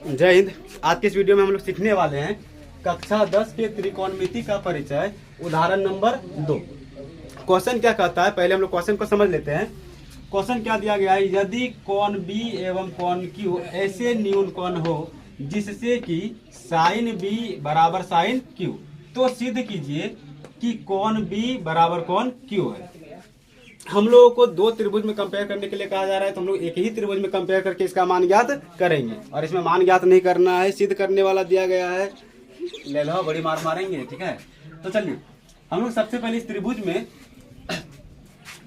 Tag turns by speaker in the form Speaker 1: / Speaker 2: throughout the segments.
Speaker 1: जय हिंद। आज के इस वीडियो में हम लोग सीखने वाले हैं कक्षा 10 के त्रिकोणमिति का परिचय, उदाहरण नंबर 2। क्वेश्चन क्या कहता है, पहले हम लोग क्वेश्चन को समझ लेते हैं। क्वेश्चन क्या दिया गया है, यदि कोण बी एवं कोण क्यू ऐसे न्यून कोण हो जिससे कि साइन बी बराबर साइन क्यू, तो सिद्ध कीजिए कि कोण बी बराबर कोण क्यू है। हम लोगों को दो त्रिभुज में कंपेयर करने के लिए कहा जा रहा है, तो हम लोग एक ही त्रिभुज में कंपेयर करके इसका मान ज्ञात करेंगे। और इसमें मान ज्ञात नहीं करना है, सिद्ध करने वाला दिया गया है, ले लो बड़ी मार मारेंगे, ठीक है। तो चलिए हम लोग सबसे पहले इस त्रिभुज में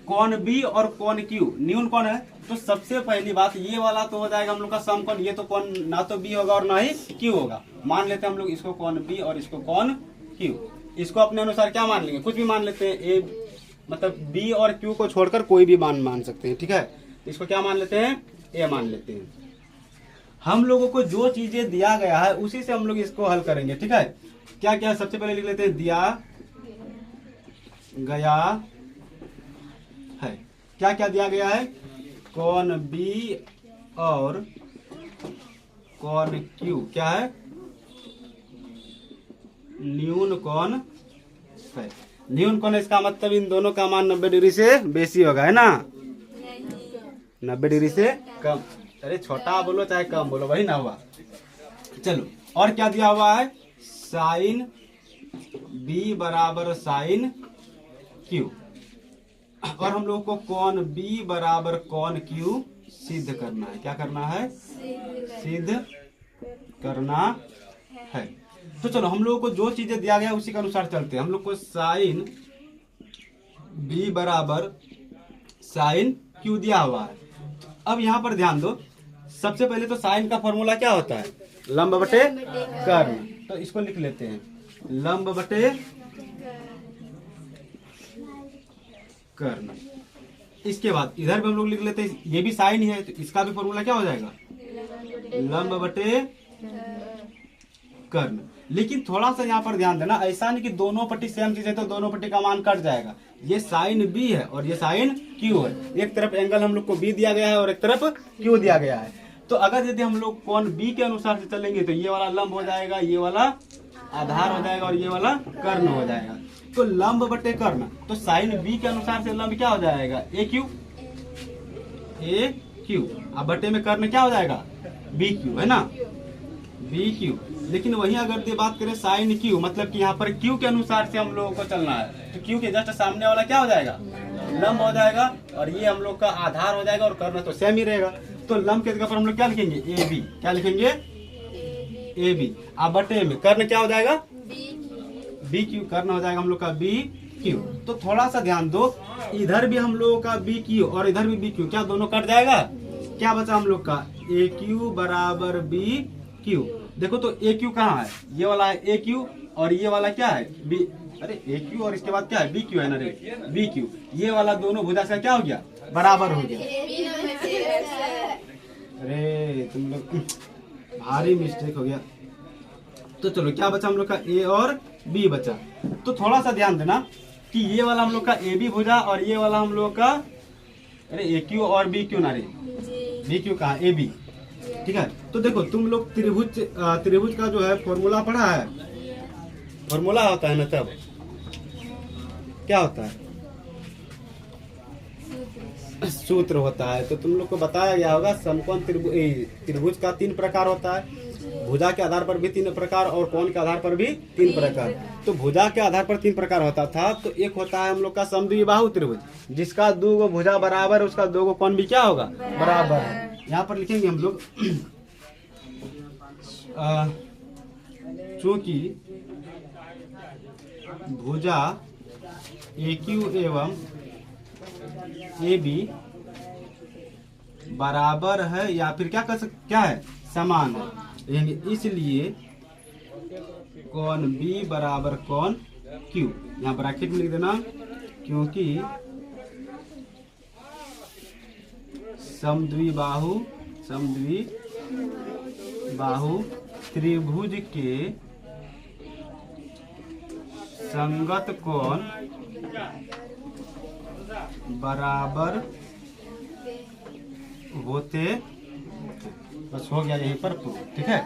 Speaker 1: कोण बी और कोण क्यू न्यून कोण है, तो सबसे पहली बात ये वाला तो हो जाएगा हम लोग का समकोण। ये तो कोण ना तो बी होगा और ना ही क्यू होगा। मान लेते हैं हम लोग इसको कोण बी और इसको कोण क्यू। इसको अपने अनुसार क्या मान लेंगे, कुछ भी मान लेते हैं। ए मतलब बी और क्यू को छोड़कर कोई भी मान सकते हैं, ठीक है। इसको क्या मान लेते हैं, ए मान लेते हैं। हम लोगों को जो चीजें दिया गया है उसी से हम लोग इसको हल करेंगे, ठीक है। क्या क्या सबसे पहले लिख लेते हैं, दिया गया है। क्या क्या दिया गया है, कोण बी और कोण क्यू क्या है, न्यून कोण है। न्यून कोण, इसका मतलब इन दोनों का मान 90 डिग्री से बेसी होगा, है ना। 90 डिग्री से कम, अरे छोटा बोलो चाहे कम बोलो, वही ना हुआ। चलो और क्या दिया हुआ है, साइन बी बराबर साइन क्यू। और हम लोग को कोण बी बराबर कोण क्यू सिद्ध करना है। क्या करना है, सिद्ध करना है। तो चलो हम लोगों को जो चीजें दिया गया उसी के अनुसार चलते हैं। हम लोग को साइन बी बराबर साइन क्यू दिया हुआ है। अब यहाँ पर ध्यान दो, सबसे पहले तो साइन का फॉर्मूला क्या होता है, लंब बटे कर्ण। तो इसको लिख लेते हैं, लंब बटे कर्ण। इसके बाद इधर भी हम लोग लिख लेते हैं, ये भी साइन ही है, तो इसका भी फॉर्मूला क्या हो जाएगा, लंब बटे कर्ण। लेकिन थोड़ा सा यहाँ पर ध्यान देना, ऐसा नहीं कि दोनों पट्टी सेम चीज है तो दोनों पट्टी का मान कट जाएगा। ये साइन बी है और ये साइन क्यू है। एक तरफ एंगल हम लोग को बी दिया गया है और एक तरफ क्यू दिया गया है। तो अगर यदि हम लोग कोण बी के अनुसार से चलेंगे तो ये वाला लंब हो जाएगा, ये वाला आधार हो जाएगा और ये वाला कर्ण हो जाएगा। तो लंब बटे कर्ण, तो साइन बी के अनुसार से लंब क्या हो जाएगा, ए क्यू, ए क्यू। अब बटे में कर्ण क्या हो जाएगा, बी क्यू, है ना, बी क्यू। लेकिन वही अगर ये बात करें साइन क्यू, मतलब कि यहाँ पर क्यू के अनुसार से हम लोगों को चलना है, तो क्यू के जस्ट सामने वाला क्या हो जाएगा, लंब हो जाएगा, और ये हम लोग का आधार हो जाएगा और कर्ण तो सेम ही रहेगा। तो लंब के जगह पर हम लोग क्या लिखेंगे, ए बी। क्या लिखेंगे, ए बी। अब बटे में कर्ण क्या हो जाएगा, बी क्यू। कर्ण हो जाएगा हम लोग का बी क्यू। तो थोड़ा सा ध्यान दो, इधर भी हम लोगों का बी क्यू और इधर भी बी क्यू, क्या दोनों कट जाएगा। क्या बचा हम लोग का, ए क्यू बराबर बी क्यू। देखो तो ए क्यू कहाँ है, ये वाला है ए क्यू और ये वाला क्या है, बी। अरे ए क्यू और इसके बाद क्या है, बी क्यू है ना रे, बी क्यू। ये वाला दोनों भुजा से क्या हो गया, बराबर हो गया। अरे तुम लोग भारी मिस्टेक हो गया। तो चलो क्या बचा हम लोग का, ए और बी बचा। तो थोड़ा सा ध्यान देना कि ये वाला हम लोग का ए बी भुजा और ये वाला हम लोग का, अरे ए क्यू और बी क्यू ना रे, बी क्यू कहाँ, ए बी, ठीक है। तो देखो तुम लोग त्रिभुज का जो है फॉर्मूला पढ़ा है, फॉर्मूला होता है ना, तब क्या होता है, सूत्र होता है। तो तुम लोग को बताया गया होगा समकोण त्रिभुज का 3 प्रकार होता है, भुजा के आधार पर भी 3 प्रकार और कोण के आधार पर भी 3 प्रकार। तो भुजा के आधार पर 3 प्रकार होता था, तो एक होता है हम लोग का समद्विबाहु त्रिभुज, जिसका 2 भुजा बराबर, उसका 2 कोण भी क्या होगा, बराबर है। यहाँ पर लिखेंगे हम लोग, चूंकि भुजा ए क्यू एवं ए बी बराबर है या फिर क्या है, समान है, यानी इसलिए कोण बी बराबर कोण क्यू। यहाँ ब्रैकेट में लिख देना, क्योंकि समद्विबाहु त्रिभुज के संगत कोण बराबर होते बस हो गया यहीं पर प्रूफ। ठीक है।